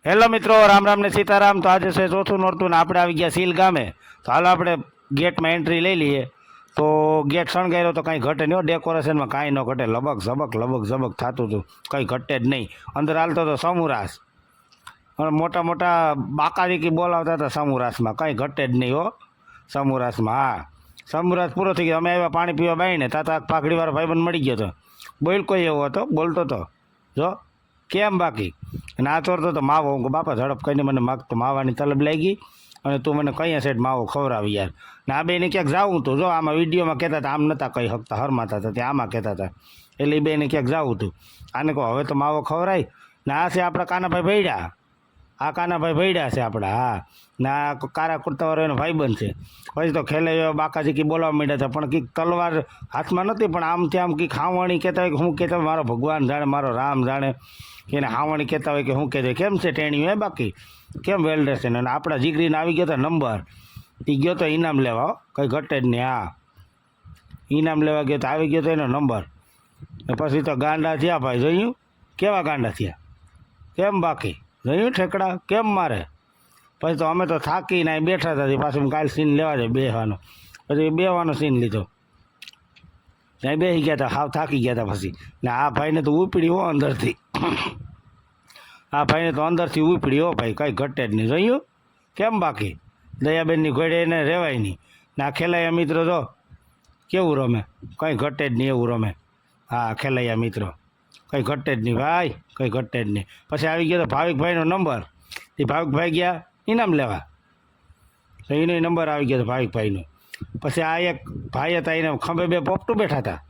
Hello મિત્રો, રામ રામ ને સીતારામ. તો આજે છે ચોથું નોરતું ને આપણે આવી ગયા સીલ ગામે. તો હાલ આપણે ગેટમાં એન્ટ્રી લઈ લઈએ. તો ગેટ શણગાર્યો તો કાંઈ ઘટે નહીં, ડેકોરેશનમાં કાંઈ ન ઘટે. લબક ઝબક થતું હતું, કંઈ ઘટે જ નહીં. અંદર હાલતો તો સમુરાસ અને મોટા મોટા બાકાદીકી બોલાવતા હતા સમુરાસમાં, કંઈ ઘટે જ નહીં હો સમુરાસમાં. હા, સમુરાસ પૂરો થઈ ગયો. અમે આવ્યા પાણી પીવા બાઈને, તાતા પાઘડીવાળો ભાઈબંધ મળી ગયો હતો. બોલ કોઈ એવો હતો, બોલતો હતો જો કેમ બાકી ના ચોરતો તો માવો. હું બાપા ઝડપ કહીને મને માગતો માવાની તલબ લાગી અને તું મને કહીએ સેટ માવો ખવડાવી યાર. ને આ બેને ક્યાંક જાવું હતું, જો આમાં વિડીયોમાં કહેતા હતા, આમ નહોતા કહી શકતા, હરમાતા હતા ત્યાં આમાં કહેતા હતા. એટલે એ બેને ક્યાંક જાવું હતું. આને કહો હવે તો માવો ખવડાય ને. આ છે આપણા કાનાભાઈ ભૈડા, આ કાનાભાઈ ભૈડા છે આપણા. હા, ને આ કારા કુર્તાવાળો એનો ભાઈબંધ છે. પછી તો ખેલે બાકાજી બોલાવવા માંડ્યા હતા, પણ કંઈક તલવાર હાથમાં નથી, પણ આમથી આમ કંઈક હાવણી કહેતા હોય કે હું કહેતા હોય, મારો ભગવાન જાણે, મારો રામ જાણે, એને હાવણી કહેતા હોય કે હું કહેતા હોય. કેમ છે ટેણીયું હે બાકી, કેમ વેલ્ડેશન? અને આપણા જીગરીને આવી ગયો હતો નંબર, એ ગયો તો ઇનામ લેવા, કંઈ ઘટે જ નહીં. હા, ઇનામ લેવા ગયો તો આવી ગયો તો એનો નંબર. ને પછી તો ગાંડા થયા ભાઈ, જોયું કેવા ગાંડા થયા, કેમ બાકી જોયું ઠેકડા કેમ મારે. પછી તો અમે તો થાકીને અહીં બેઠા હતા. પાછું કાલે સીન લેવા જાય બેહવાનો, પછી બેહવાનો સીન લીધો. ત્યાં બેસી ગયા હતા, હાવ થાકી ગયા હતા. પછી ને આ ભાઈને તો ઉપડી હો અંદરથી, આ ભાઈને તો અંદરથી ઉપડી હો ભાઈ, કંઈ ઘટે જ નહીં. જોયું કેમ બાકી દયાબેનની ઘોડે એને રહેવાય નહીં. ને આ ખેલાયા મિત્રો તો કેવું રમે, કંઈ ઘટે જ નહીં એવું રમે. હા, ખેલાયા મિત્રો કંઈ ઘટે જ નહીં ભાઈ, કંઈ ઘટે જ નહીં. પછી આવી ગયો તો ભાવિકભાઈનો નંબર. એ ભાવિકભાઈ ગયા ઇનામ લેવા, તો એનો નંબર આવી ગયો હતો ભાવિકભાઈનો. પછી આ એક ભાઈ હતા, એને ખંભે બે પોપટું બેઠા હતા,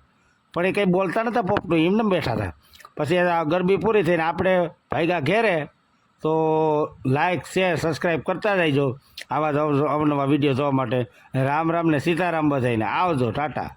પણ એ કંઈ બોલતા નહોતા પોપટું, એમને બેઠા હતા. પછી આ ગરબી પૂરી થઈને આપણે ભાગ્યા ઘેરે. તો લાઇક શેર સબસ્ક્રાઈબ કરતા જઈજો આવા જ અવનવા વિડીયો જોવા માટે. રામ રામ ને સીતારામ બધાઈને આવજો, ટાટા.